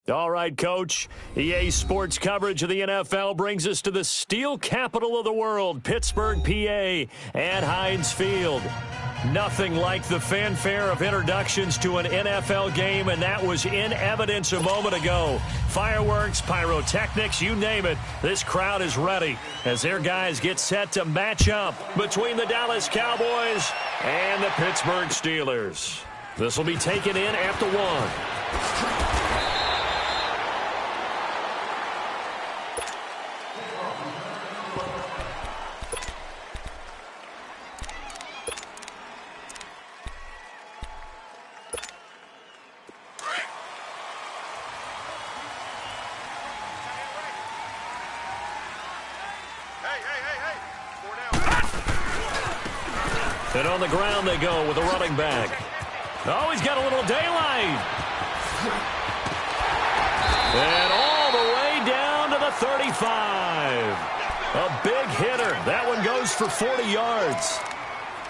All right, Coach. EA Sports coverage of the NFL brings us to the steel capital of the world, Pittsburgh, PA, and Heinz Field. Nothing like the fanfare of introductions to an NFL game, and that was in evidence a moment ago. Fireworks, pyrotechnics, you name it. This crowd is ready as their guys get set to match up between the Dallas Cowboys and the Pittsburgh Steelers. This will be taken in after one. And on the ground they go with a running back. Oh, he's got a little daylight. And all the way down to the 35. A big hitter. That one goes for 40 yards.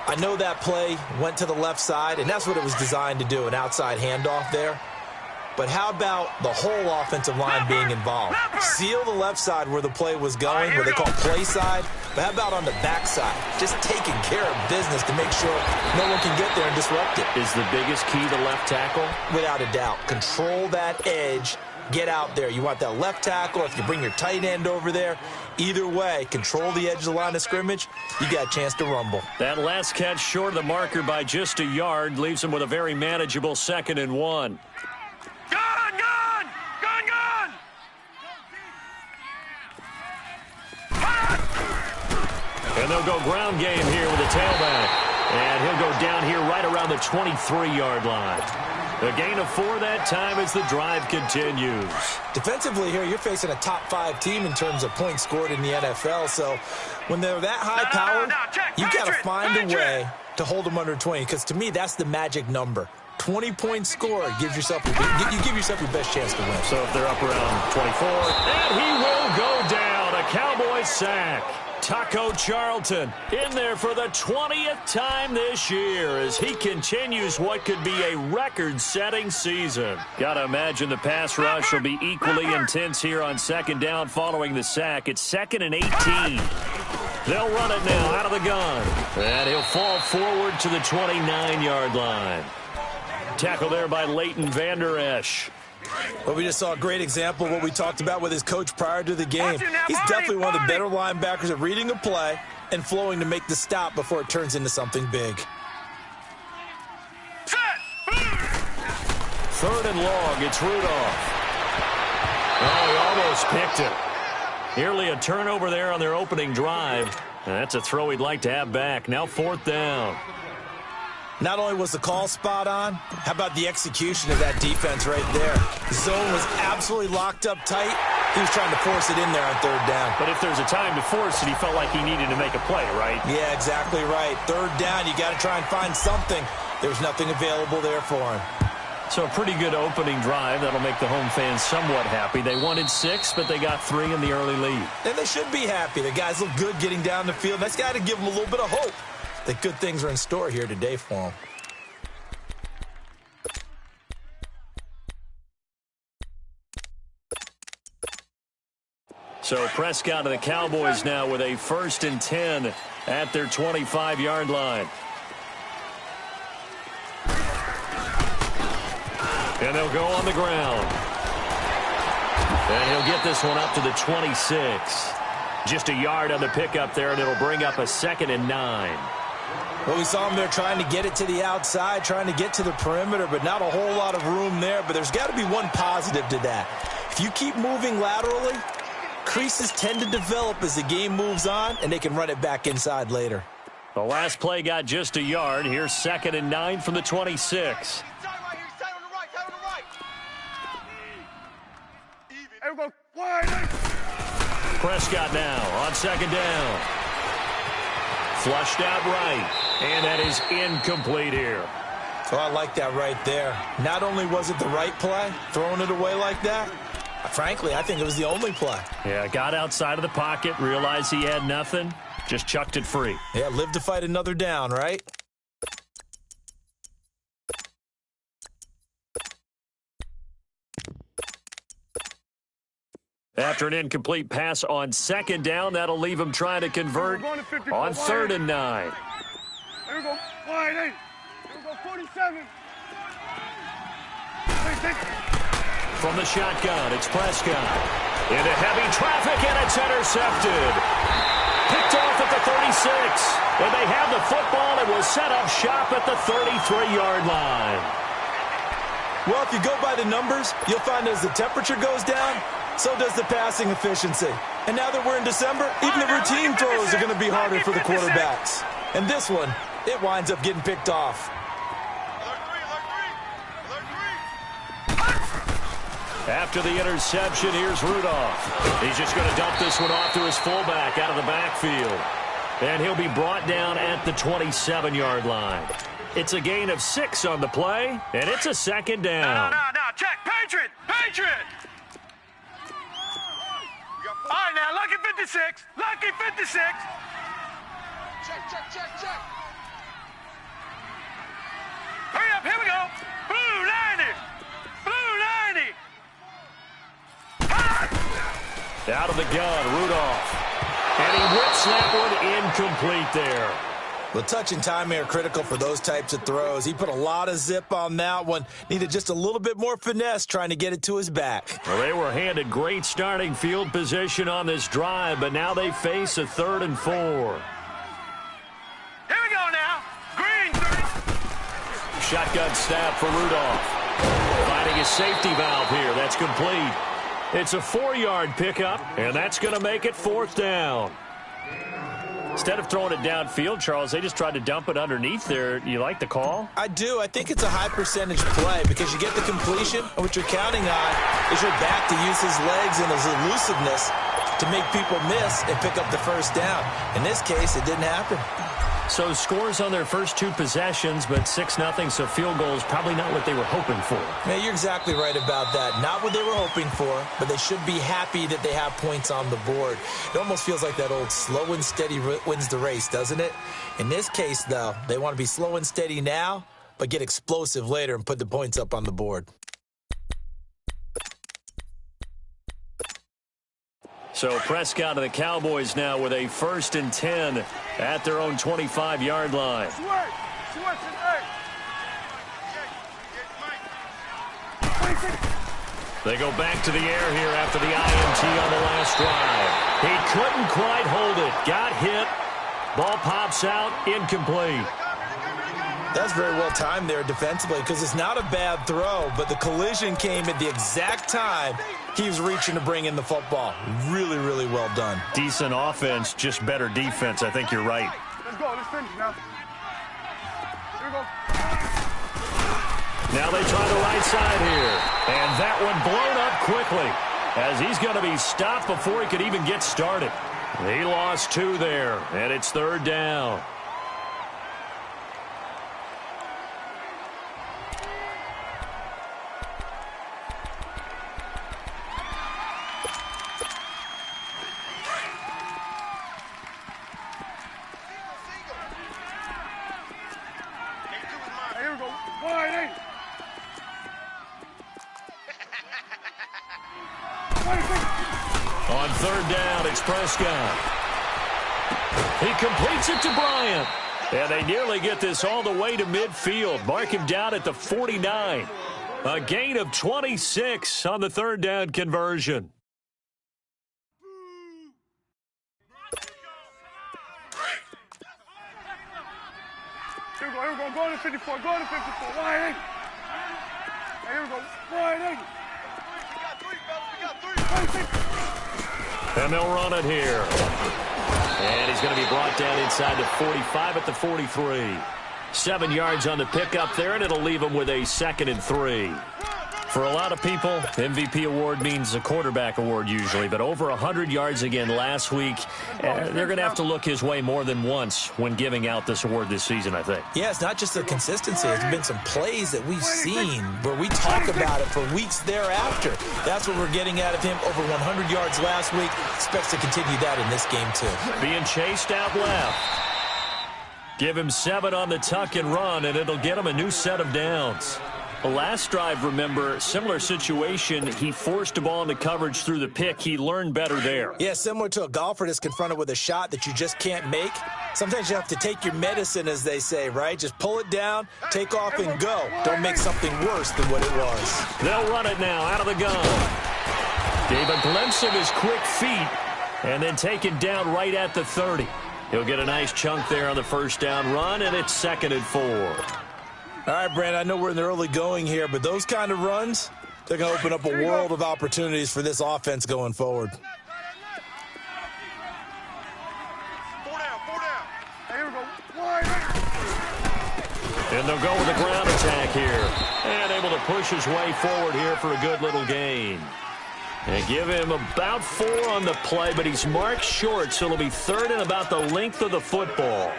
I know that play went to the left side, and that's what it was designed to do, an outside handoff there. But how about the whole offensive line being involved? Seal the left side where the play was going, where they call play side. But how about on the back side? Just taking care of business to make sure no one can get there and disrupt it. Is the biggest key to left tackle? Without a doubt. Control that edge. Get out there. You want that left tackle. If you bring your tight end over there, either way, control the edge of the line of scrimmage, you got a chance to rumble. That last catch short of the marker by just a yard leaves him with a very manageable 2nd and 1. And they'll go ground game here with a tailback. And he'll go down here right around the 23-yard line. A gain of 4 that time as the drive continues. Defensively here, you're facing a top 5 team in terms of points scored in the NFL. So when they're that high powered, you got to find a way to hold them under 20. Because to me, that's the magic number. 20 points scored gives yourself you give yourself your best chance to win. So if they're up around 24, and he will go down. A Cowboy sack. Taco Charlton in there for the 20th time this year as he continues what could be a record-setting season. Gotta imagine the pass rush will be equally intense here on 2nd down following the sack. It's 2nd and 18. They'll run it now out of the gun. And he'll fall forward to the 29-yard line. Tackle there by Leighton Vander Esch. Well, we just saw a great example of what we talked about with his coach prior to the game. He's definitely one of the better linebackers at reading a play and flowing to make the stop before it turns into something big. 3rd and long, it's Rudolph. Oh, he almost picked it. Nearly a turnover there on their opening drive. And that's a throw he'd like to have back. Now 4th down. Not only was the call spot on, how about the execution of that defense right there? The zone was absolutely locked up tight. He was trying to force it in there on 3rd down. But if there's a time to force it, he felt like he needed to make a play, right? Yeah, exactly right. 3rd down, you got to try and find something. There's nothing available there for him. So a pretty good opening drive. That'll make the home fans somewhat happy. They wanted 6, but they got 3 in the early lead. And they should be happy. The guys look good getting down the field. That's got to give them a little bit of hope that good things are in store here today for them. So Prescott and the Cowboys now with a 1st and 10 at their 25-yard line. And they'll go on the ground. And he'll get this one up to the 26. Just a yard on the pickup there, and it'll bring up a 2nd and 9. Well, we saw him there trying to get it to the outside, trying to get to the perimeter, but not a whole lot of room there. But there's got to be one positive to that. If you keep moving laterally, creases tend to develop as the game moves on, and they can run it back inside later. The last play got just a yard. Here's 2nd and 9 from the 26. Prescott now on 2nd down. Flushed out right, and that is incomplete here. Oh, I like that right there. Not only was it the right play, throwing it away like that, frankly, I think it was the only play. Yeah, got outside of the pocket, realized he had nothing, just chucked it free. Yeah, live to fight another down, right? After an incomplete pass on second down, that'll leave him trying to convert on 3rd and 9. Here we go. Wide 8. Here we go. 47. From the shotgun, it's Prescott. Into heavy traffic, and it's intercepted. Picked off at the 36. And they have the football and will set up shop at the 33-yard line. Well, if you go by the numbers, you'll find as the temperature goes down, so does the passing efficiency. And now that we're in December, even the routine throws are going to be harder for the quarterbacks. And this one, it winds up getting picked off. After the interception, here's Rudolph. He's just going to dump this one off to his fullback out of the backfield. And he'll be brought down at the 27-yard line. It's a gain of 6 on the play, and it's a 2nd down. No. Check. Patriot. All right, now, lucky 56. Lucky 56. Check. Hurry up. Here we go. Blue 90. Out of the gun, Rudolph. And he whips that one incomplete there. Well, touch and timing are critical for those types of throws. He put a lot of zip on that one. Needed just a little bit more finesse trying to get it to his back. Well, they were handed great starting field position on this drive, but now they face a 3rd and 4. Here we go now. Green 30. Shotgun snap for Rudolph. Finding a safety valve here. That's complete. It's a 4-yard pickup, and that's going to make it 4th down. Instead of throwing it downfield, Charles, they just tried to dump it underneath there. You like the call? I do. I think it's a high percentage play because you get the completion, and what you're counting on is your back to use his legs and his elusiveness to make people miss and pick up the first down. In this case, it didn't happen. So scores on their first 2 possessions, but 6-0, so field goal is probably not what they were hoping for. Man, you're exactly right about that. Not what they were hoping for, but they should be happy that they have points on the board. It almost feels like that old slow and steady wins the race, doesn't it? In this case, though, they want to be slow and steady now, but get explosive later and put the points up on the board. So Prescott and the Cowboys now with a 1st and 10 at their own 25-yard line. They go back to the air here after the INT on the last drive. He couldn't quite hold it. Got hit. Ball pops out. Incomplete. That's very well timed there defensively because it's not a bad throw, but the collision came at the exact time he was reaching to bring in the football. Really, really well done. Decent offense, just better defense. I think you're right. Let's go. Let's finish now. Here we go. Now they try the right side here. And that one blown up quickly as he's going to be stopped before he could even get started. He lost 2 there, and it's 3rd down. Here we go. Wide 8. On 3rd down, it's Prescott. He completes it to Bryant. And they nearly get this all the way to midfield. Mark him down at the 49. A gain of 26 on the 3rd down conversion. Here we go. Go to 54. Wide 8. Here we go. Wide 8. And they'll run it here. And he's going to be brought down inside the 45 at the 43. 7 yards on the pickup there, and it'll leave him with a 2nd and 3. For a lot of people, MVP award means a quarterback award usually, but over 100 yards again last week. They're going to have to look his way more than once when giving out this award this season, I think. Yeah, it's not just the consistency. It's been some plays that we've seen where we talk about it for weeks thereafter. That's what we're getting out of him. Over 100 yards last week. Expects to continue that in this game, too. Being chased out left. Give him 7 on the tuck and run, and it'll get him a new set of downs. Well, last drive, remember, similar situation. He forced a ball into coverage through the pick. He learned better there. Yeah, similar to a golfer that's confronted with a shot that you just can't make. Sometimes you have to take your medicine, as they say, right? Just pull it down, take off, and go. Don't make something worse than what it was. They'll run it now out of the gun. Gave a glimpse of his quick feet and then take it down right at the 30. He'll get a nice chunk there on the first down run, and it's 2nd and 4. All right, Brandon, I know we're in the early going here, but those kind of runs, they're going to open up a world of opportunities for this offense going forward. 4 down, 4 down. Hey, here we go. Wide. And they'll go with a ground attack here. And able to push his way forward here for a good little gain. And give him about 4 on the play, but he's marked short, so it'll be 3rd and about the length of the football.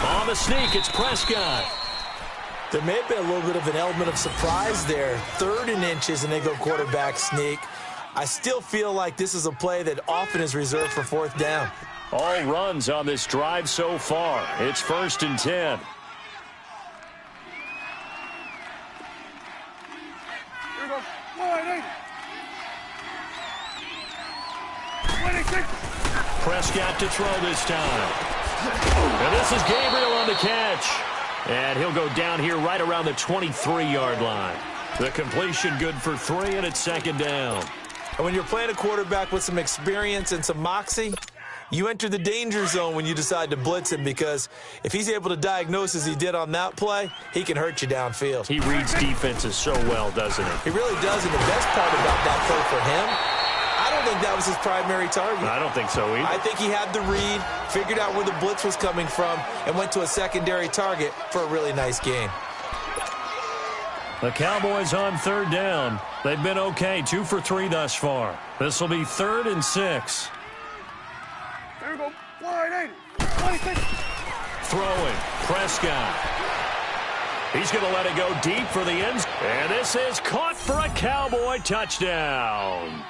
On the sneak, it's Prescott. There may have been a little bit of an element of surprise there. 3rd and inches, and they go quarterback sneak. I still feel like this is a play that often is reserved for 4th down. All runs on this drive so far. It's 1st and 10. Here we go. Wide. 26. Prescott to throw this time. And this is Gabriel on the catch. And he'll go down here right around the 23-yard line. The completion good for 3, and it's 2nd down. And when you're playing a quarterback with some experience and some moxie, you enter the danger zone when you decide to blitz him, because if he's able to diagnose as he did on that play, he can hurt you downfield. He reads defenses so well, doesn't he? He really does, and the best part about that play for him, I don't think that was his primary target. I don't think so either. I think he had the read, figured out where the blitz was coming from, and went to a secondary target for a really nice gain. The Cowboys on 3rd down. They've been okay, 2 for 3 thus far. This will be 3rd and 6. Here we go. Wide. 26. Throwing, Prescott. He's going to let it go deep for the end. And this is caught for a Cowboy touchdown.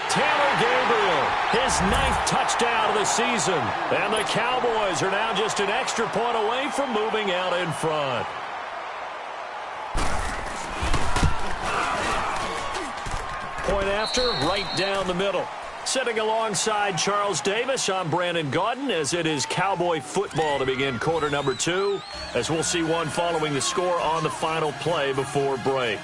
Tanner Gabriel, his 9th touchdown of the season. And the Cowboys are now just an extra point away from moving out in front. Point after, right down the middle. Sitting alongside Charles Davis, I'm Brandon Gaudin, as it is Cowboy football to begin quarter number 2, as we'll see one following the score on the final play before break.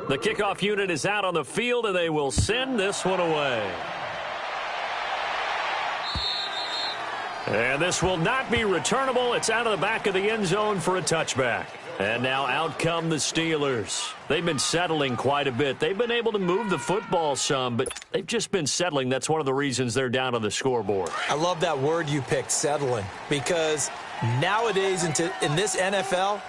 The kickoff unit is out on the field, and they will send this one away. And this will not be returnable. It's out of the back of the end zone for a touchback. And now out come the Steelers. They've been settling quite a bit. They've been able to move the football some, but they've just been settling. That's one of the reasons they're down on the scoreboard. I love that word you picked, settling, because nowadays in this NFL,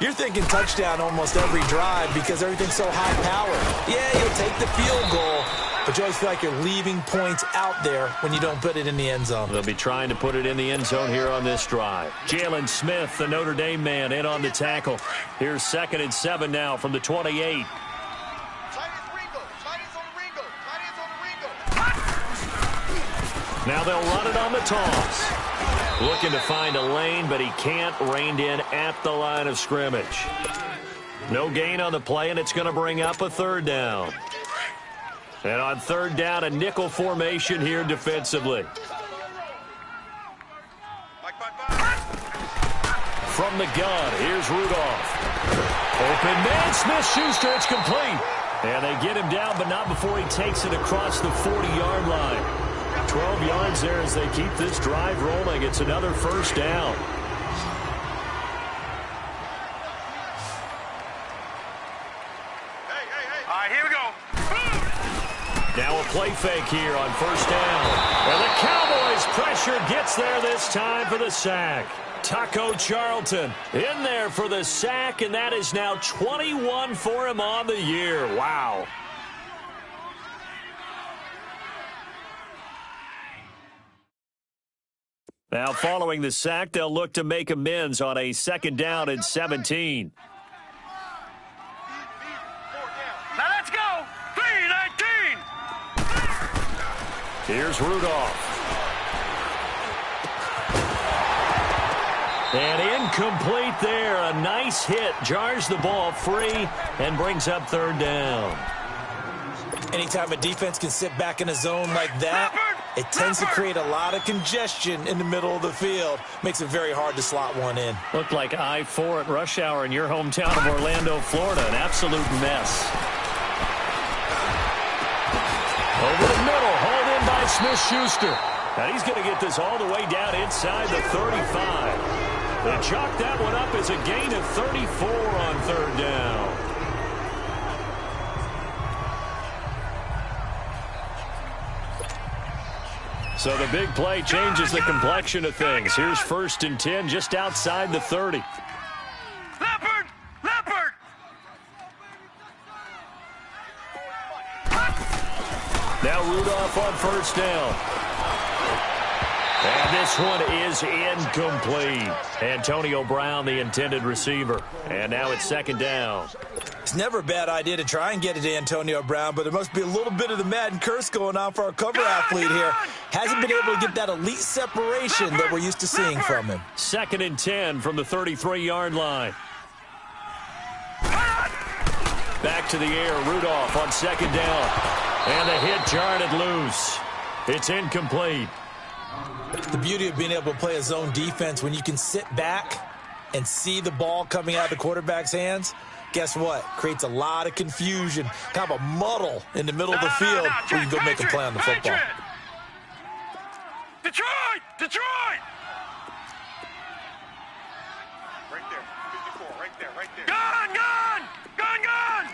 you're thinking touchdown almost every drive because everything's so high-powered. Yeah, you'll take the field goal, but you always feel like you're leaving points out there when you don't put it in the end zone. They'll be trying to put it in the end zone here on this drive. Jalen Smith, the Notre Dame man, in on the tackle. Here's 2nd and 7 now from the 28. Now they'll run it on the toss. Looking to find a lane, but he can't. Reined in at the line of scrimmage. No gain on the play, and it's going to bring up a 3rd down. And on 3rd down, a nickel formation here defensively. From the gun, here's Rudolph. Open man, Smith-Schuster, it's complete. And they get him down, but not before he takes it across the 40-yard line. 12 yards there as they keep this drive rolling. It's another 1st down. All right, here we go. Now a play fake here on 1st down. And the Cowboys pressure gets there this time for the sack. Taco Charlton in there for the sack, and that is now 21 for him on the year. Wow. Now, following the sack, they'll look to make amends on a 2nd down and 17. Now let's go. 3-19. Here's Rudolph. And incomplete there. A nice hit. Jars the ball free and brings up 3rd down. Anytime a defense can sit back in a zone like that, it tends to create a lot of congestion in the middle of the field. Makes it very hard to slot one in. Looked like I-4 at rush hour in your hometown of Orlando, Florida. An absolute mess. Over the middle, hauled in by Smith-Schuster. And he's going to get this all the way down inside the 35. They chalk that one up as a gain of 34 on 3rd down. So the big play changes the complexion of things. Here's 1st and 10 just outside the 30. Leopard! Leopard! Now Rudolph on 1st down. And this one is incomplete. Antonio Brown, the intended receiver. And now it's 2nd down. It's never a bad idea to try and get it to Antonio Brown, but there must be a little bit of the Madden curse going on for our cover athlete here. Hasn't been able to get that elite separation that we're used to seeing from him. 2nd and 10 from the 33-yard line. Back to the air, Rudolph on 2nd down. And the hit jarred it loose. It's incomplete. The beauty of being able to play a zone defense when you can sit back and see the ball coming out of the quarterback's hands, guess what? Creates a lot of confusion, kind of a muddle in the middle of the field where you can go make a play on the football. Detroit! Detroit! Right there. 54. Right there. Right there. Gun! Gun! Gun! Gun!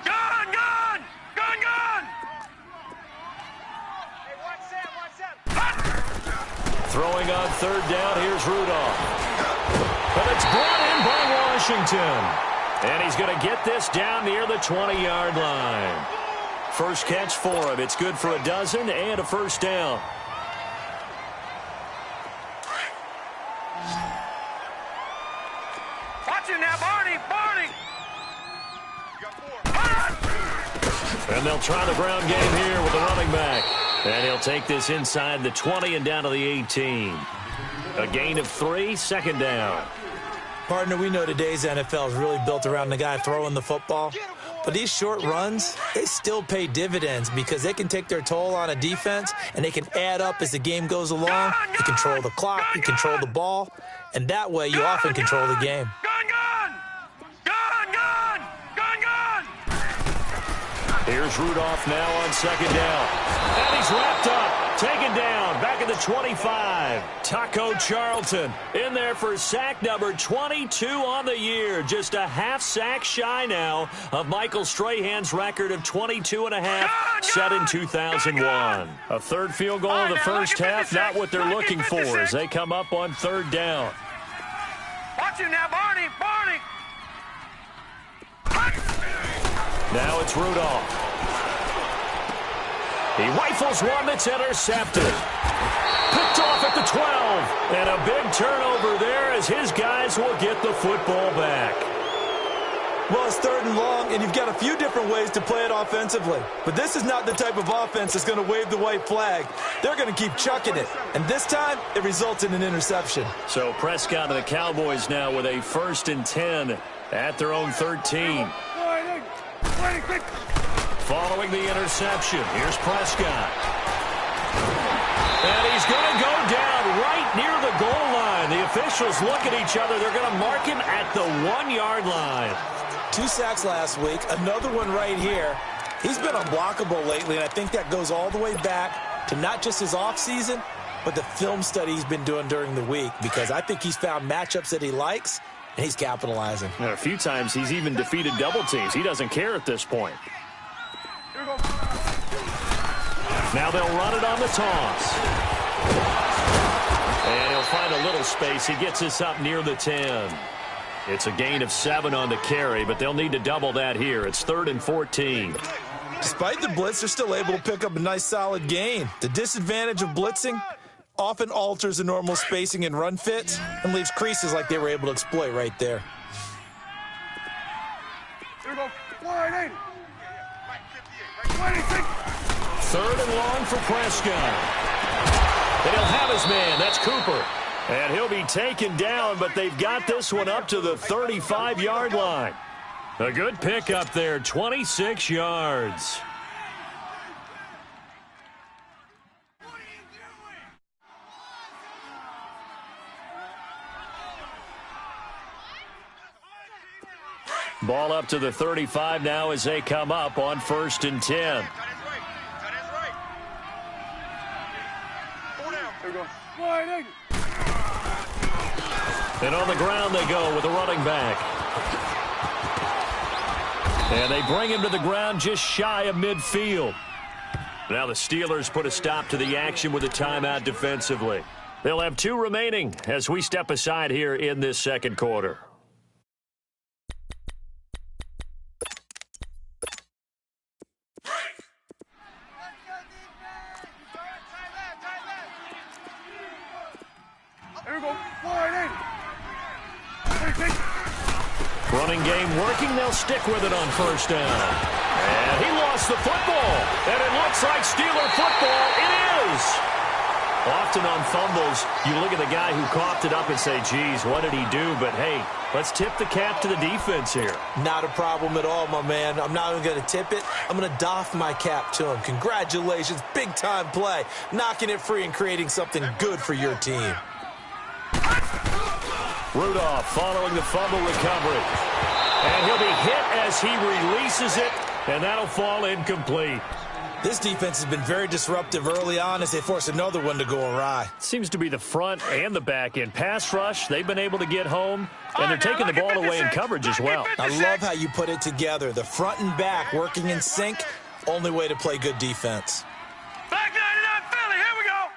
Gun! Gun! Gun! Gun! Hey, watch Sam! Watch Sam! Throwing on 3rd down, here's Rudolph. But it's brought in by Washington. And he's going to get this down near the 20-yard line. First catch for him. It's good for a dozen and a 1st down. Watch it now, Barney! Barney! You got 4. And they'll try the ground game here with the running back. And he'll take this inside the 20 and down to the 18. A gain of 3, 2nd down. Partner, we know today's NFL is really built around the guy throwing the football. But these short runs, they still pay dividends because they can take their toll on a defense and they can add up as the game goes along. You control the clock, you control the ball, and that way you often control the game. Gun! Gun! Gun! Gun! Gun! Gun! Here's Rudolph now on 2nd down. And he's wrapped up, taken down, back at the 25. Taco Charlton in there for sack number 22 on the year. Just a half sack shy now of Michael Strahan's record of 22.5 set in 2001. A 3rd field goal in the first half, not what they're looking for as they come up on 3rd down. Watch him now, Barney! Barney! Now it's Rudolph. He rifles one that's intercepted. Picked off at the 12. And a big turnover there as his guys will get the football back. Well, it's 3rd and long, and you've got a few different ways to play it offensively. But this is not the type of offense that's going to wave the white flag. They're going to keep chucking it. And this time, it results in an interception. So Prescott and the Cowboys now with a 1st and 10 at their own 13. Following the interception, here's Prescott. And he's going to go down right near the goal line. The officials look at each other. They're going to mark him at the 1-yard line. 2 sacks last week, another one right here. He's been unblockable lately, and I think that goes all the way back to not just his offseason, but the film study he's been doing during the week, because I think he's found matchups that he likes, and he's capitalizing. And a few times he's even defeated double teams. He doesn't care at this point. Now they'll run it on the toss. And he'll find a little space. He gets this up near the 10. It's a gain of 7 on the carry, but they'll need to double that here. It's 3rd and 14. Despite the blitz, they're still able to pick up a nice solid gain. The disadvantage of blitzing, often alters the normal spacing and run fits and leaves creases like they were able to exploit right there. Here we go. 180. Right 58. 3rd and long for Prescott. And he'll have his man. That's Cooper. And he'll be taken down, but they've got this one up to the 35-yard line. A good pickup there, 26 yards. Ball up to the 35 now as they come up on 1st and 10. And on the ground they go with the running back. And they bring him to the ground just shy of midfield. Now the Steelers put a stop to the action with a timeout defensively. They'll have 2 remaining as we step aside here in this 2nd quarter. Running game working. They'll stick with it on 1st down. And he lost the football. And it looks like Steeler football. It is. Often on fumbles, you look at the guy who coughed it up and say, geez, what did he do? But, hey, let's tip the cap to the defense here. Not a problem at all, my man. I'm not even going to tip it. I'm going to doff my cap to him. Congratulations. Big-time play. Knocking it free and creating something good for your team. Rudolph following the fumble recovery. And he'll be hit as he releases it, and that'll fall incomplete. This defense has been very disruptive early on as they force another one to go awry. Seems to be the front and the back end. Pass rush, they've been able to get home, and they're taking the ball away in coverage as well. I love how you put it together. The front and back working in sync, only way to play good defense. Back 99 Philly, here we go.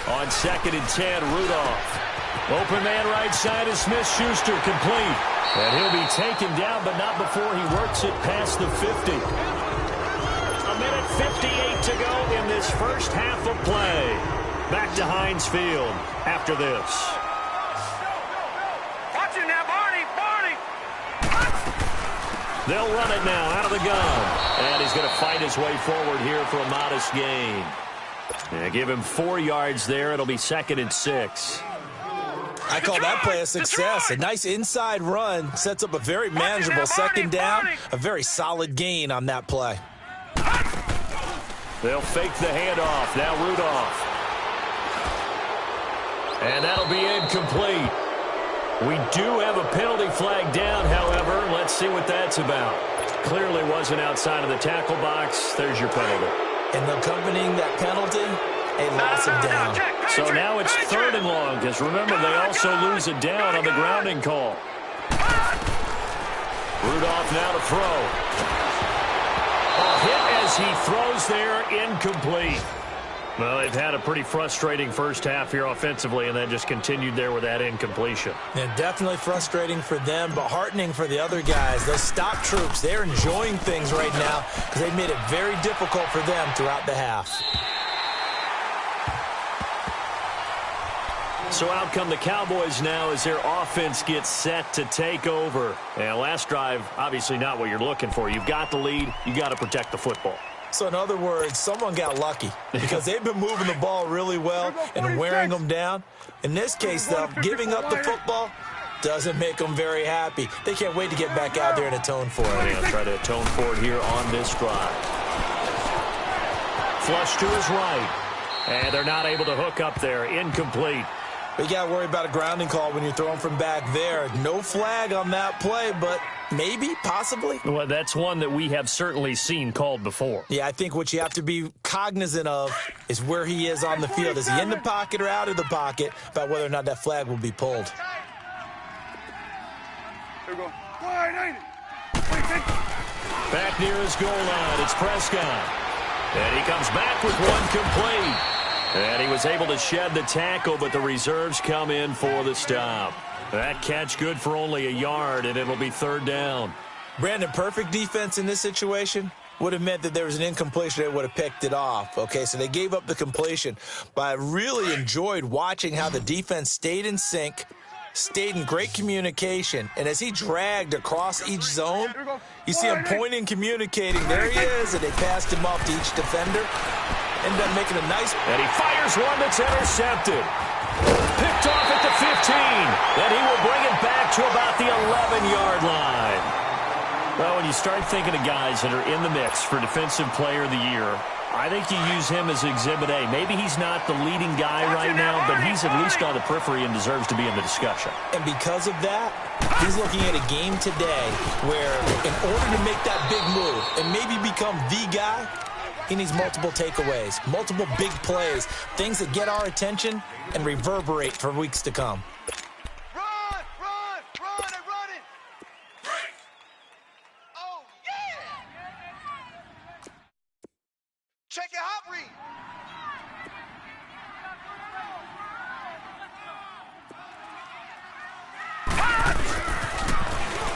On 2nd and 10, Rudolph. Open man right side is Smith-Schuster, complete. And he'll be taken down, but not before he works it past the 50. 1:58 to go in this first half of play. Back to Heinz Field after this. Watch it now, Barney. They'll run it now out of the gun. And he's going to fight his way forward here for a modest gain. And give him 4 yards there. It'll be 2nd and 6. I call that play a success. A nice inside run sets up a very manageable 2nd down. A very solid gain on that play. They'll fake the handoff. Now Rudolph. And that'll be incomplete. We do have a penalty flag down, however. Let's see what that's about. Clearly wasn't outside of the tackle box. There's your penalty. And accompanying that penalty, a loss of down. So now it's 3rd and long, because remember, they also lose a down on the grounding call. Rudolph now to throw. A hit as he throws there, incomplete. Well, they've had a pretty frustrating first half here offensively, and then just continued there with that incompletion. And definitely frustrating for them, but heartening for the other guys. Those stop troops, they're enjoying things right now because they've made it very difficult for them throughout the half. So out come the Cowboys now as their offense gets set to take over. And last drive, obviously not what you're looking for. You've got the lead. You got to protect the football. So in other words, someone got lucky because they've been moving the ball really well and wearing them down. In this case, though, giving up the football doesn't make them very happy. They can't wait to get back out there and atone for it. They'll try to atone for it here on this drive. Flush to his right. And they're not able to hook up there. Incomplete. But you got to worry about a grounding call when you're throwing from back there. No flag on that play, but maybe, possibly. Well, that's one that we have certainly seen called before. Yeah, I think what you have to be cognizant of is where he is on the field. Is he in the pocket or out of the pocket about whether or not that flag will be pulled. Here we go. 180. Back near his goal line, it's Prescott. And he comes back with one complete. And he was able to shed the tackle, but the reserves come in for the stop. That catch good for only a yard, and it'll be third down. Brandon, perfect defense in this situation would have meant that there was an incompletion. They would have picked it off. Okay, so they gave up the completion. But I really enjoyed watching how the defense stayed in sync, stayed in great communication, and as he dragged across each zone, you see him pointing, communicating. There he is, and they passed him off to each defender. Ended up making a nice... And he fires one that's intercepted. Picked off at the 15, and he will bring it back to about the 11-yard line. Well, when you start thinking of guys that are in the mix for Defensive Player of the Year, I think you use him as Exhibit A. Maybe he's not the leading guy right now, but he's at least on the periphery and deserves to be in the discussion. And because of that, he's looking at a game today where in order to make that big move and maybe become the guy, he needs multiple takeaways, multiple big plays, things that get our attention and reverberate for weeks to come. Run, and run it. Oh, yeah. Check your hot read.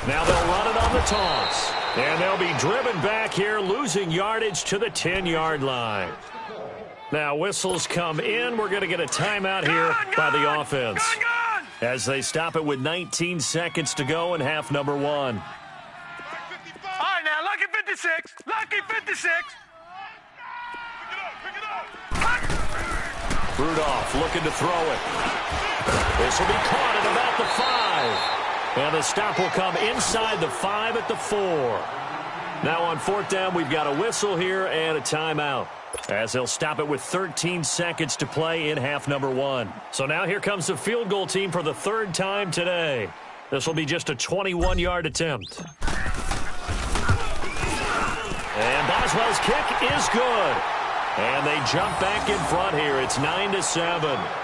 Now they'll run it on the toss. And they'll be driven back here, losing yardage to the 10-yard line. Now whistles come in. We're going to get a timeout here by the offense as they stop it with 19 seconds to go in half number one. All right, now, lucky 56. Lucky 56. Pick it up. Rudolph looking to throw it. This will be caught at about the 5. And the stop will come inside the 5 at the 4. Now on fourth down, we've got a whistle here and a timeout, as they'll stop it with 13 seconds to play in half number one. So now here comes the field goal team for the third time today. This will be just a 21-yard attempt. And Boswell's kick is good. And they jump back in front here. It's 9-7.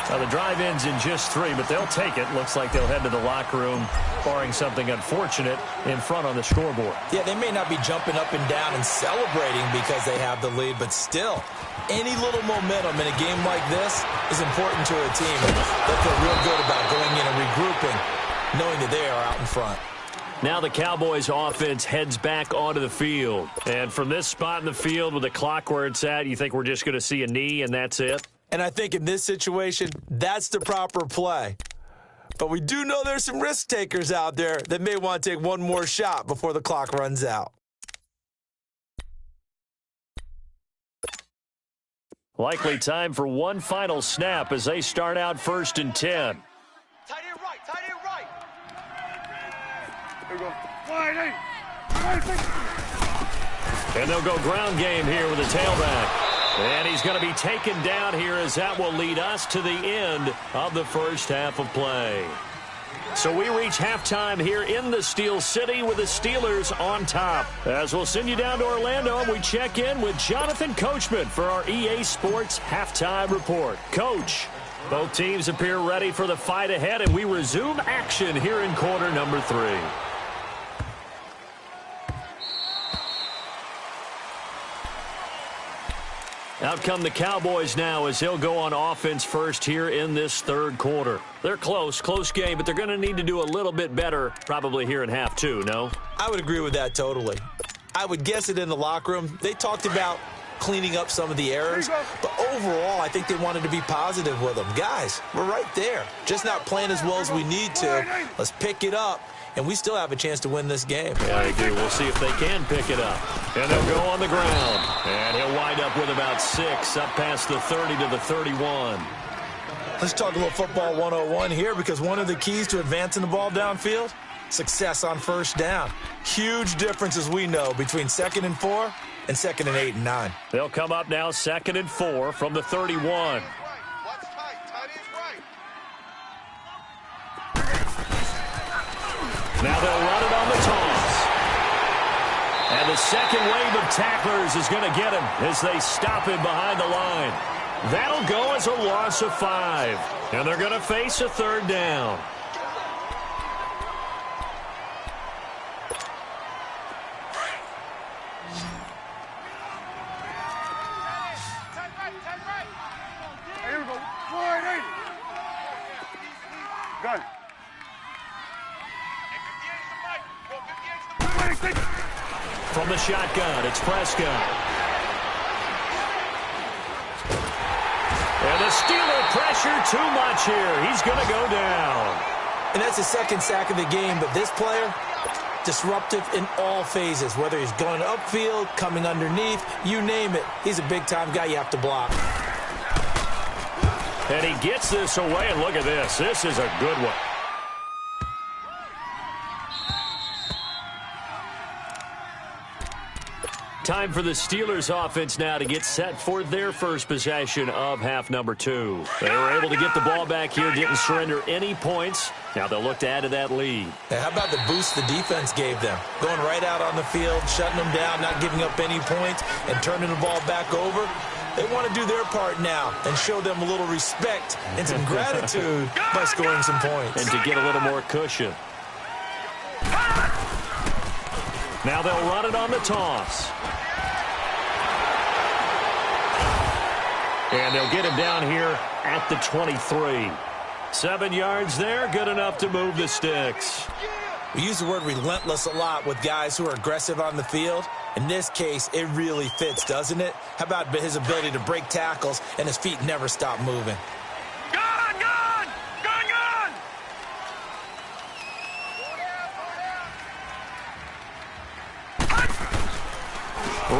Now, the drive ends in just 3, but they'll take it. Looks like they'll head to the locker room, barring something unfortunate in front on the scoreboard. Yeah, they may not be jumping up and down and celebrating because they have the lead, but still, any little momentum in a game like this is important to a team. They'll feel real good about going in and regrouping, knowing that they are out in front. Now the Cowboys offense heads back onto the field. And from this spot in the field with the clock where it's at, you think we're just going to see a knee and that's it? And I think in this situation, that's the proper play. But we do know there's some risk takers out there that may want to take one more shot before the clock runs out. Likely time for one final snap as they start out 1st and 10. Tight end right. Here we go. And they'll go ground game here with the tailback. And he's going to be taken down here as that will lead us to the end of the first half of play. So we reach halftime here in the Steel City with the Steelers on top. As we'll send you down to Orlando and we check in with Jonathan Coachman for our EA Sports Halftime Report. Coach, both teams appear ready for the fight ahead, and we resume action here in quarter number 3. Out come the Cowboys now as they'll go on offense first here in this third quarter. They're close game, but they're going to need to do a little bit better probably here in half 2, no? I would agree with that totally. I would guess it in the locker room. They talked about cleaning up some of the errors, but overall, I think they wanted to be positive with them. Guys, we're right there. Just not playing as well as we need to. Let's pick it up. And we still have a chance to win this game. Yeah, they do. We'll see if they can pick it up. And they'll go on the ground. And he'll wind up with about 6 up past the 30 to the 31. Let's talk a little football 101 here, because one of the keys to advancing the ball downfield, success on first down. Huge difference, as we know, between 2nd and 4 and 2nd and 8 and 9. They'll come up now 2nd and 4 from the 31. Now they'll run it on the toss. And the second wave of tacklers is going to get him as they stop him behind the line. That'll go as a loss of 5. And they're going to face a third down. From the shotgun, it's Prescott. And the Steeler pressure too much here. He's going to go down. And that's his second sack of the game, but this player, disruptive in all phases, whether he's going upfield, coming underneath, you name it. He's a big-time guy you have to block. And he gets this away, and look at this. This is a good one. Time for the Steelers offense now to get set for their first possession of half number 2. They were able to get the ball back here, didn't surrender any points. Now they'll look to add to that lead. Now, how about the boost the defense gave them? Going right out on the field, shutting them down, not giving up any points, and turning the ball back over. They want to do their part now and show them a little respect and some gratitude by scoring some points. And to get a little more cushion. Now they'll run it on the toss. And they'll get him down here at the 23. 7 yards there, good enough to move the sticks. We use the word relentless a lot with guys who are aggressive on the field. In this case, it really fits, doesn't it? How about his ability to break tackles and his feet never stop moving? Gone, gone! Gone, gone!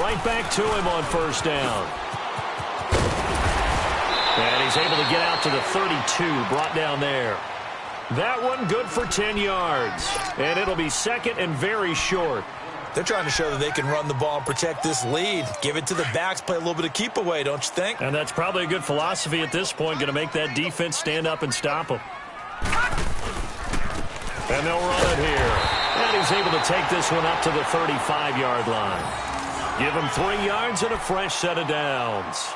Right back to him on first down. And he's able to get out to the 32, brought down there. That one good for 10 yards. And it'll be second and very short. They're trying to show that they can run the ball and protect this lead. Give it to the backs, play a little bit of keep away, don't you think? And that's probably a good philosophy at this point, going to make that defense stand up and stop them. And they'll run it here. And he's able to take this one up to the 35-yard line. Give him 3 yards and a fresh set of downs.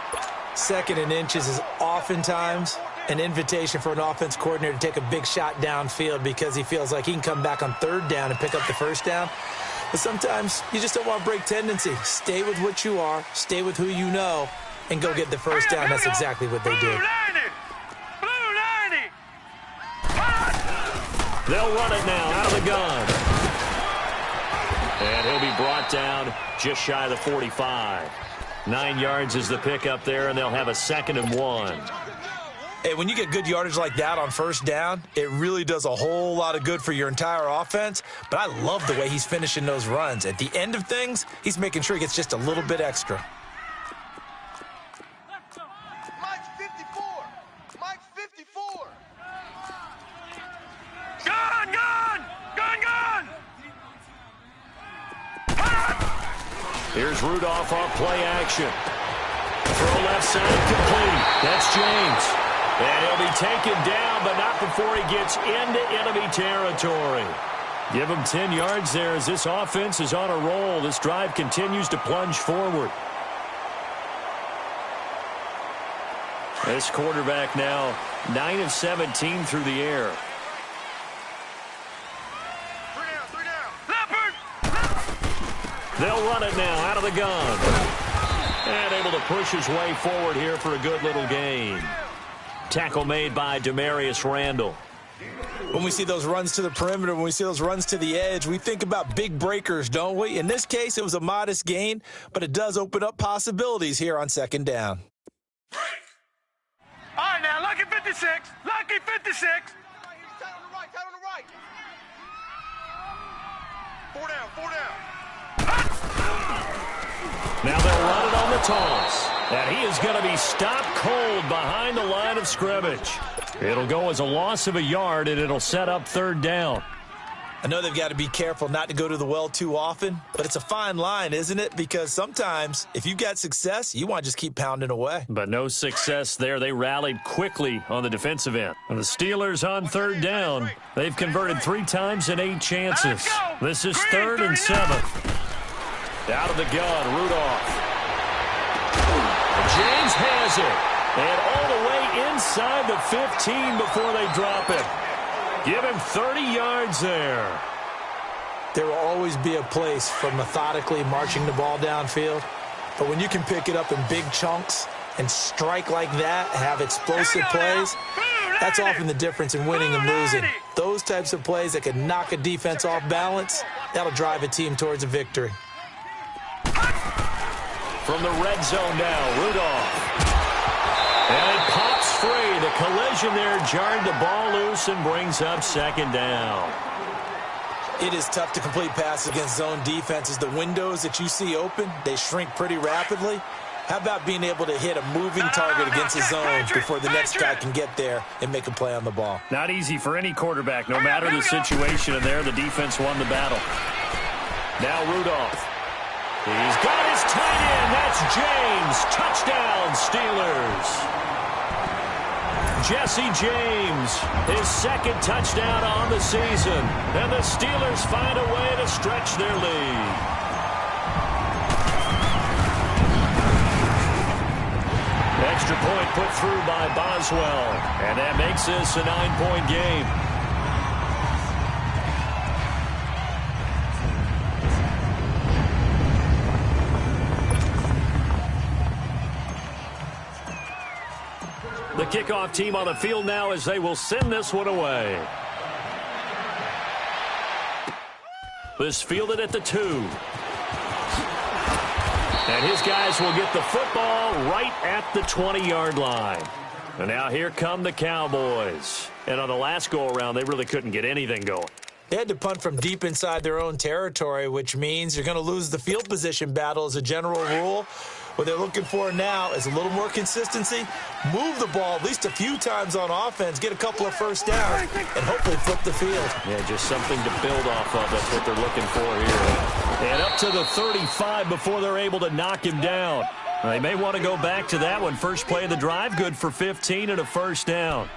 Second and inches is oftentimes an invitation for an offense coordinator to take a big shot downfield because he feels like he can come back on third down and pick up the first down. But sometimes you just don't want to break tendency. Stay with what you are, stay with who you know, and go get the first down. That's exactly what they did. Blue 90! They'll run it now out of the gun. And he'll be brought down just shy of the 45. 9 yards is the pickup there, and they'll have a 2nd and 1. Hey, when you get good yardage like that on first down, it really does a whole lot of good for your entire offense. But I love the way he's finishing those runs. At the end of things, he's making sure he gets just a little bit extra. Mike's 54! Mike's 54! Gone, gone! Gone, gone! Here's Rudolph off play action. Throw left side complete. That's James. And he'll be taken down, but not before he gets into enemy territory. Give him 10 yards there as this offense is on a roll. This drive continues to plunge forward. This quarterback now 9 of 17 through the air. 3 down. Leopard! They'll run it now out of the gun. And able to push his way forward here for a good little gain. Tackle made by Demarius Randall. When we see those runs to the perimeter, when we see those runs to the edge, we think about big breakers, don't we? In this case, it was a modest gain, but it does open up possibilities here on second down. All right, now, lucky 56. Lucky 56. Tight on the right, tight on the right. 4 down, 4 down. Now they'll run it on the toss. And he is going to be stopped cold behind the line of scrimmage. It'll go as a loss of a yard, and it'll set up third down. I know they've got to be careful not to go to the well too often, but it's a fine line, isn't it? Because sometimes, if you've got success, you want to just keep pounding away. But no success there. They rallied quickly on the defensive end. And the Steelers on third down. They've converted 3 times in 8 chances. This is 3rd and 7. Out of the gun, Rudolph. James has it. And all the way inside the 15 before they drop it. Give him 30 yards there. There will always be a place for methodically marching the ball downfield. But when you can pick it up in big chunks and strike like that, have explosive plays, that's often the difference in winning and losing. Those types of plays that can knock a defense off balance, that'll drive a team towards a victory. From the red zone now, Rudolph. And it pops free. The collision there jarred the ball loose and brings up second down. It is tough to complete passes against zone defenses. The windows that you see open, they shrink pretty rapidly. How about being able to hit a moving target against the zone before the next guy can get there and make a play on the ball? Not easy for any quarterback, no matter the situation. And there, the defense won the battle. Now Rudolph. He's got his tight end. That's James. Touchdown, Steelers. Jesse James, his second touchdown on the season. And the Steelers find a way to stretch their lead. Extra point put through by Boswell. And that makes this a 9-point game. The kickoff team on the field now as they will send this one away. This fielded at the 2. And his guys will get the football right at the 20-yard line. And now here come the Cowboys. And on the last go-around, they really couldn't get anything going. They had to punt from deep inside their own territory, which means you're going to lose the field position battle as a general rule. What they're looking for now is a little more consistency, move the ball at least a few times on offense, get a couple of first downs, and hopefully flip the field. Yeah, just something to build off of. That's what they're looking for here. And up to the 35 before they're able to knock him down. They may want to go back to that one. First play of the drive, good for 15 and a first down.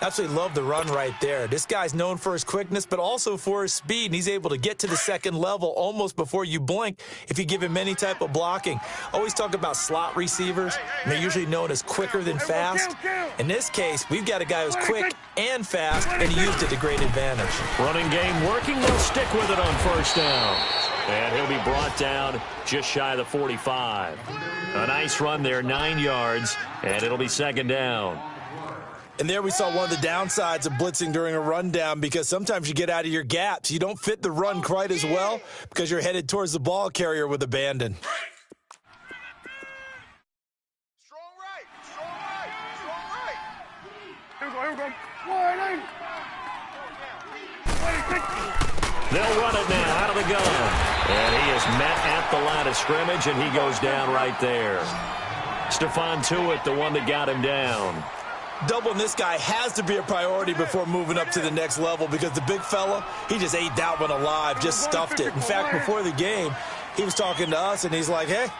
Absolutely love the run right there. This guy's known for his quickness, but also for his speed, and he's able to get to the second level almost before you blink if you give him any type of blocking. Always talk about slot receivers, and they're usually known as quicker than fast. In this case, we've got a guy who's quick and fast, and he used it to great advantage. Running game working. They'll stick with it on first down. And he'll be brought down just shy of the 45. A nice run there, 9 yards, and it'll be second down. And there we saw one of the downsides of blitzing during a rundown, because sometimes you get out of your gaps. You don't fit the run quite as well because you're headed towards the ball carrier with abandon. Strong right. Strong right. Strong right. Here we go. Warning. They'll run it now out of the gun. And he is met at the line of scrimmage, and he goes down right there. Stephon Tuitt, the one that got him down. Doubling this guy has to be a priority before moving up to the next level, because the big fella, he just ate that one alive, just stuffed it. In fact, before the game, he was talking to us, and he's like, hey,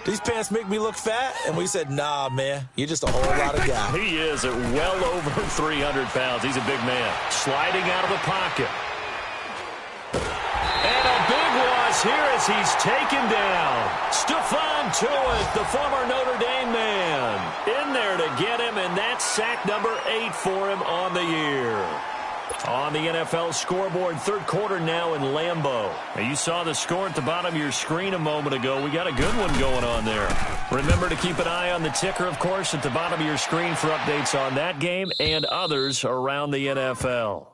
these pants make me look fat? And we said, nah, man, you're just a whole lot of guy. He is at well over 300 pounds. He's a big man. Sliding out of the pocket. And a big loss here as he's taken down. Stephon Tuitt, the former Notre Dame man, in there to get him, and that's sack number 8 for him on the year. On the NFL scoreboard, third quarter now in Lambeau. Now, you saw the score at the bottom of your screen a moment ago. We got a good one going on there. Remember to keep an eye on the ticker, of course, at the bottom of your screen for updates on that game and others around the NFL.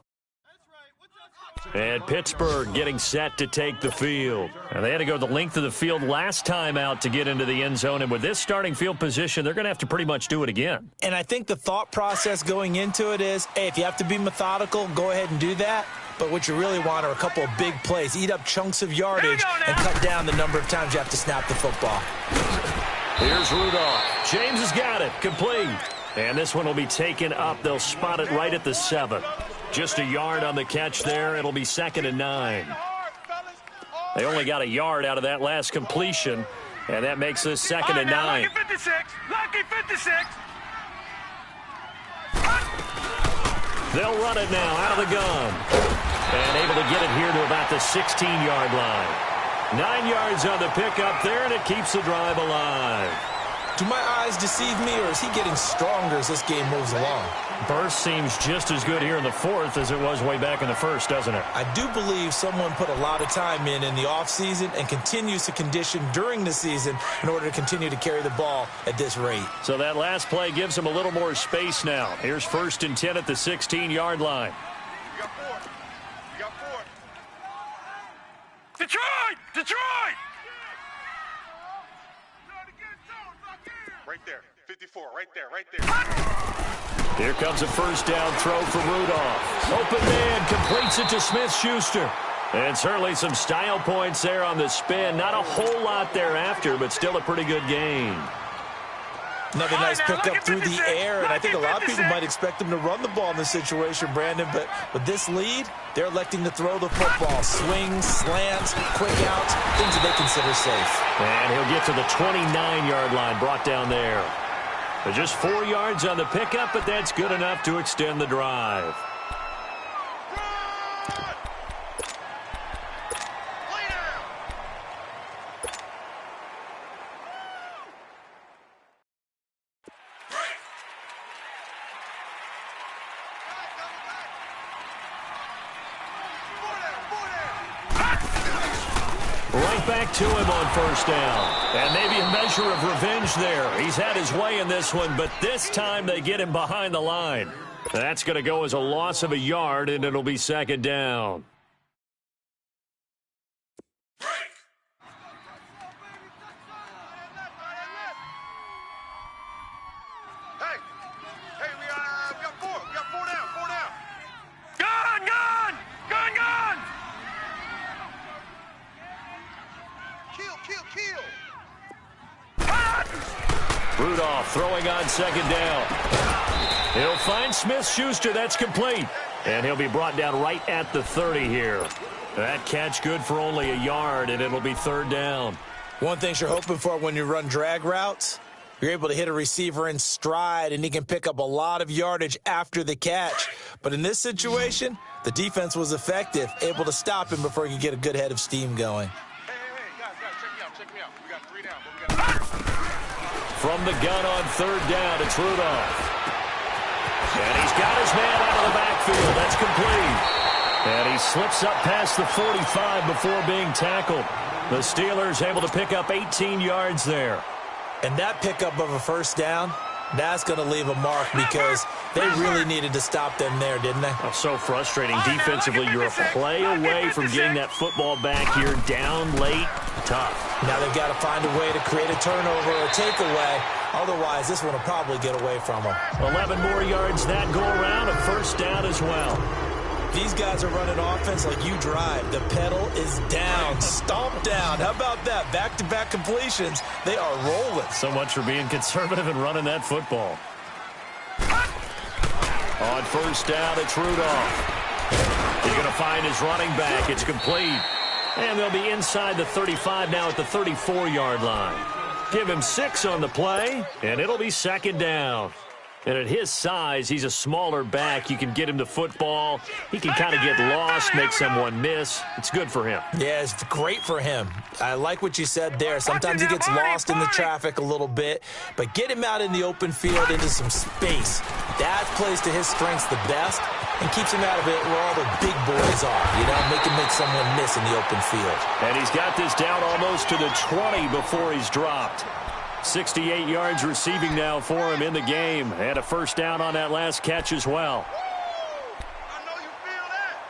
And Pittsburgh getting set to take the field. And they had to go the length of the field last time out to get into the end zone. And with this starting field position, they're going to have to pretty much do it again. And I think the thought process going into it is, hey, if you have to be methodical, go ahead and do that. But what you really want are a couple of big plays. Eat up chunks of yardage and cut down the number of times you have to snap the football. Here's Rudolph. James has got it. Complete. And this one will be taken up. They'll spot it right at the 7. Just a yard on the catch there. It'll be 2nd and 9. They only got a yard out of that last completion, and that makes this 2nd and 9. Lucky 56. Lucky 56. They'll run it now out of the gun. And able to get it here to about the 16-yard line. 9 yards on the pickup there, and it keeps the drive alive. Do my eyes deceive me, or is he getting stronger as this game moves along? Burst seems just as good here in the 4th as it was way back in the 1st, doesn't it? I do believe someone put a lot of time in the offseason and continues to condition during the season in order to continue to carry the ball at this rate. So that last play gives him a little more space now. Here's 1st and 10 at the 16-yard line. You got 4. You got 4. Detroit! Detroit! Right there. 54, right there, right there. Here comes a first down throw for Rudolph. Open man completes it to Smith-Schuster. And certainly some style points there on the spin. Not a whole lot thereafter, but still a pretty good gain. Another nice pickup through the air, and I think a lot of people might expect him to run the ball in this situation, Brandon, but with this lead, they're electing to throw the football. Swings, slants, quick outs, things that they consider safe. And he'll get to the 29-yard line, brought down there. But just 4 yards on the pickup, but that's good enough to extend the drive. Right back to him on first down. And maybe a measure of revenge there. He's had his way in this one, but this time they get him behind the line. That's going to go as a loss of a yard, and it'll be second down. Hey, we got 4. We got 4 down, 4 down. Gun, gun! Gun, gun! Kill! Rudolph throwing on second down. He'll find Smith-Schuster. That's complete. And he'll be brought down right at the 30 here. That catch good for only a yard, and it'll be third down. One thing you're hoping for when you run drag routes, you're able to hit a receiver in stride, and he can pick up a lot of yardage after the catch. But in this situation, the defense was effective, able to stop him before he could get a good head of steam going. Hey, guys, check me out. We got 3 down, but we got 3. From the gun on third down, it's Rudolph. And he's got his man out of the backfield. That's complete. And he slips up past the 45 before being tackled. The Steelers able to pick up 18 yards there. And that pickup of a first down, that's going to leave a mark because they really needed to stop them there, didn't they? Oh, so frustrating. Defensively, you're a play away from getting that football back here. Down late, tough. Now they've got to find a way to create a turnover or takeaway. Otherwise, this one will probably get away from them. 11 more yards that go around, a first down as well. These guys are running offense like you drive. The pedal is down, stomped down. How about that? Back-to-back completions. They are rolling. So much for being conservative and running that football. On first down, it's Rudolph. He's going to find his running back. It's complete. And they'll be inside the 35 now at the 34-yard line. Give him 6 on the play, and it'll be second down. And at his size, he's a smaller back. You can get him the football. He can kind of get lost, make someone miss. It's good for him. Yeah, it's great for him. I like what you said there. Sometimes he gets lost in the traffic a little bit, but get him out in the open field into some space. That plays to his strengths the best and keeps him out of it where all the big boys are. You know, make him make someone miss in the open field. And he's got this down almost to the 20 before he's dropped. 68 yards receiving now for him in the game. And a first down on that last catch as well. I know you feel that.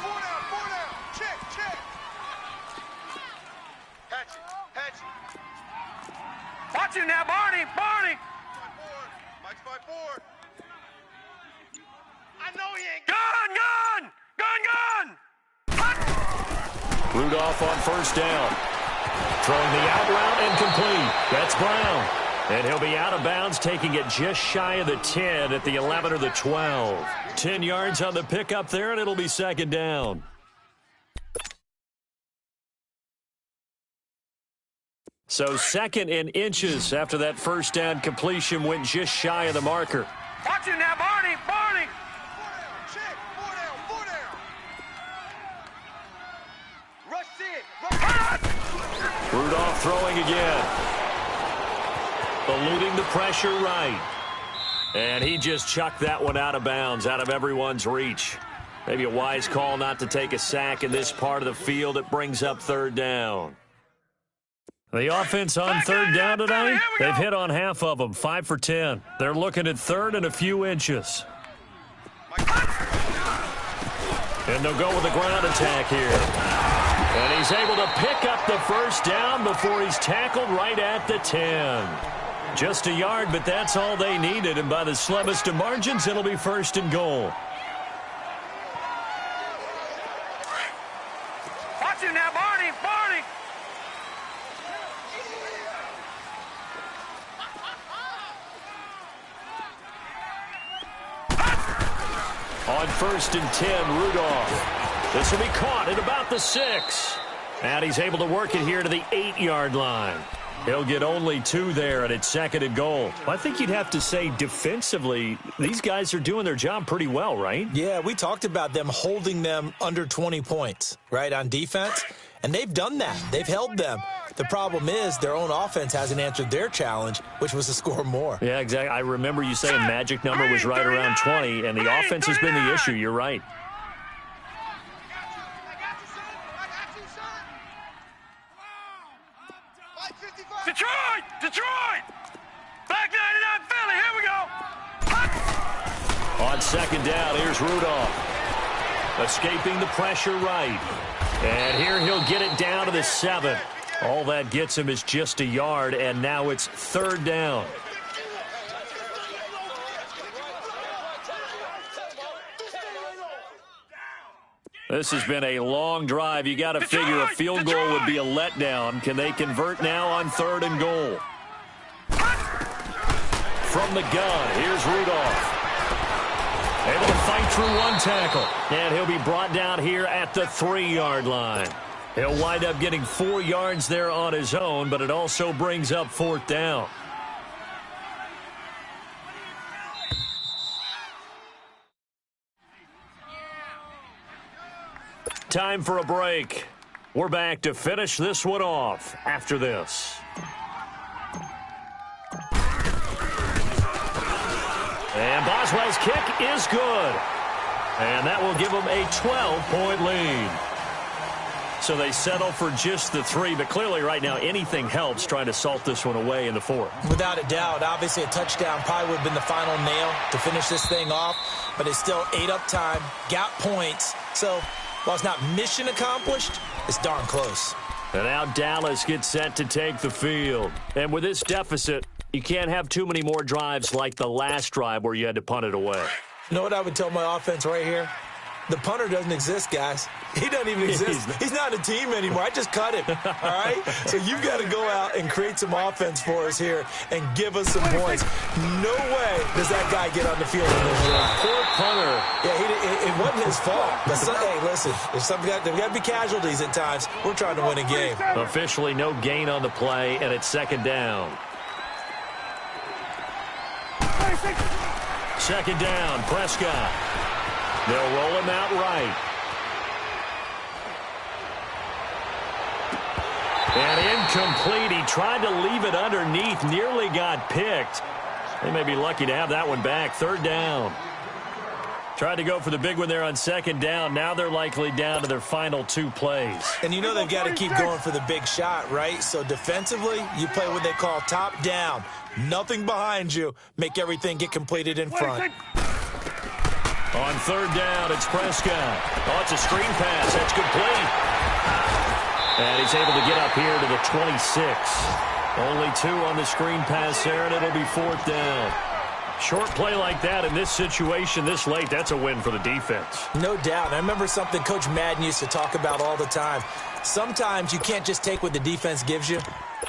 Four down. Check. Hatch it. Watch him now, Barney. Mike's 5-4. I know he ain't. Gun! Rudolph on first down. Throwing the out route and complete. That's Brown. And he'll be out of bounds, taking it just shy of the 10 at the 11 or the 12. 10 yards on the pickup there, and it'll be second down. So second in inches after that first down completion went just shy of the marker. Watch him now, Barney. Check. Four down. Rush it. Rudolph throwing again. Eluding the pressure right. And he just chucked that one out of bounds, out of everyone's reach. Maybe a wise call not to take a sack in this part of the field. It brings up third down. The offense on third down tonight, they've hit on half of them, 5 for 10. They're looking at third and a few inches. And they'll go with a ground attack here. And he's able to pick up the first down before he's tackled right at the 10. Just a yard, but that's all they needed. And by the slimmest of margins, it'll be first and goal. Watch him now, Barney. Barney. On first and 10, Rudolph. This will be caught at about the 6. And he's able to work it here to the 8-yard line. He'll get only 2 there, and it's second and goal. I think you'd have to say defensively, these guys are doing their job pretty well, right? Yeah, we talked about them holding them under 20 points, right, on defense. And they've done that. They've held them. The problem is their own offense hasn't answered their challenge, which was to score more. Yeah, exactly. I remember you saying magic number was right around 20, and the offense has been the issue. You're right. Detroit! Detroit! Back 99 Philly, here we go! On second down, here's Rudolph. Escaping the pressure right. And here he'll get it down to the 7. All that gets him is just a yard, and now it's third down. This has been a long drive. You got to figure a field goal would be a letdown. Can they convert now on third and goal? From the gun, here's Rudolph. Able to fight through one tackle. And he'll be brought down here at the 3-yard line. He'll wind up getting 4 yards there on his own, but it also brings up fourth down. Time for a break. We're back to finish this one off after this. And Boswell's kick is good. And that will give them a 12-point lead. So they settle for just the 3, but clearly right now anything helps trying to salt this one away in the 4th. Without a doubt, obviously a touchdown probably would have been the final nail to finish this thing off, but it's still ate up time, got points. So while it's not mission accomplished, it's darn close. And now Dallas gets set to take the field. And with this deficit, you can't have too many more drives like the last drive where you had to punt it away. You know what I would tell my offense right here? The punter doesn't exist, guys. He doesn't even exist. He's not a team anymore. I just cut him, all right? So you've got to go out and create some offense for us here and give us some points. No way does that guy get on the field in this drive. Poor punter. Yeah, it wasn't his fault. But hey, listen, there's got to be casualties at times. We're trying to win a game. Officially no gain on the play, and it's second down. Second down, Prescott. They'll roll him out right. And incomplete. He tried to leave it underneath, nearly got picked. They may be lucky to have that one back. Third down. Tried to go for the big one there on second down. Now they're likely down to their final 2 plays. And you know they've got to keep going for the big shot, right? So defensively, you play what they call top down. Nothing behind you. Make everything get completed in front. On third down, it's Prescott. Oh, it's a screen pass. That's complete. And he's able to get up here to the 26. Only 2 on the screen pass there, and it'll be fourth down. Short play like that in this situation this late, that's a win for the defense. No doubt. I remember something Coach Madden used to talk about all the time. Sometimes you can't just take what the defense gives you.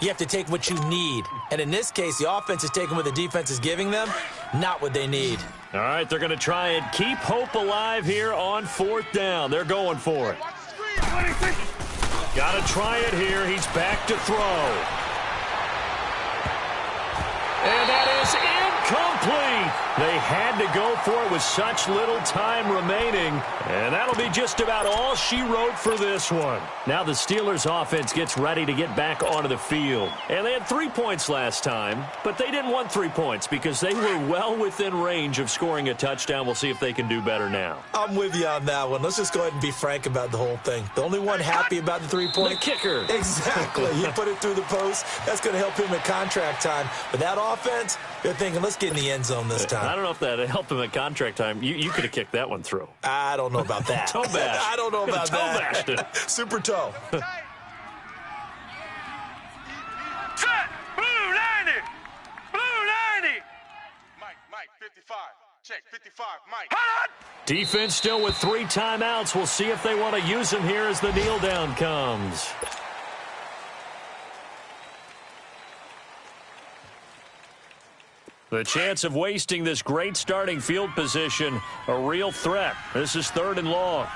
You have to take what you need. And in this case, the offense is taking what the defense is giving them, not what they need. All right, they're going to try and keep hope alive here on fourth down. They're going for it. Got to try it here. He's back to throw. And that is incomplete. They had to go for it with such little time remaining. And that'll be just about all she wrote for this one. Now the Steelers offense gets ready to get back onto the field. And they had 3 points last time, but they didn't want 3 points because they were well within range of scoring a touchdown. We'll see if they can do better now. I'm with you on that one. Let's just go ahead and be frank about the whole thing. The only one happy about the 3-point. The kicker. Exactly. He put it through the post. That's going to help him at contract time. But that offense, they're thinking, let's get in the end zone this time. I don't know if that helped him at contract time. You could have kicked that one through. I don't know about that. Toe bash. I don't know about toe that. Bashed it. Super toe. Set. Blue 90. Blue 90. Mike, 55. Check, 55. Mike. Hot. Defense still with 3 timeouts. We'll see if they want to use them here as the kneel down comes. The chance of wasting this great starting field position, a real threat. This is 3rd and long.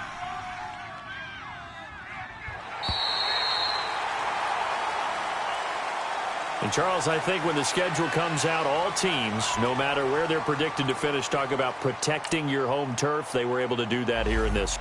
And Charles, I think when the schedule comes out, all teams, no matter where they're predicted to finish, talk about protecting your home turf. They were able to do that here in this.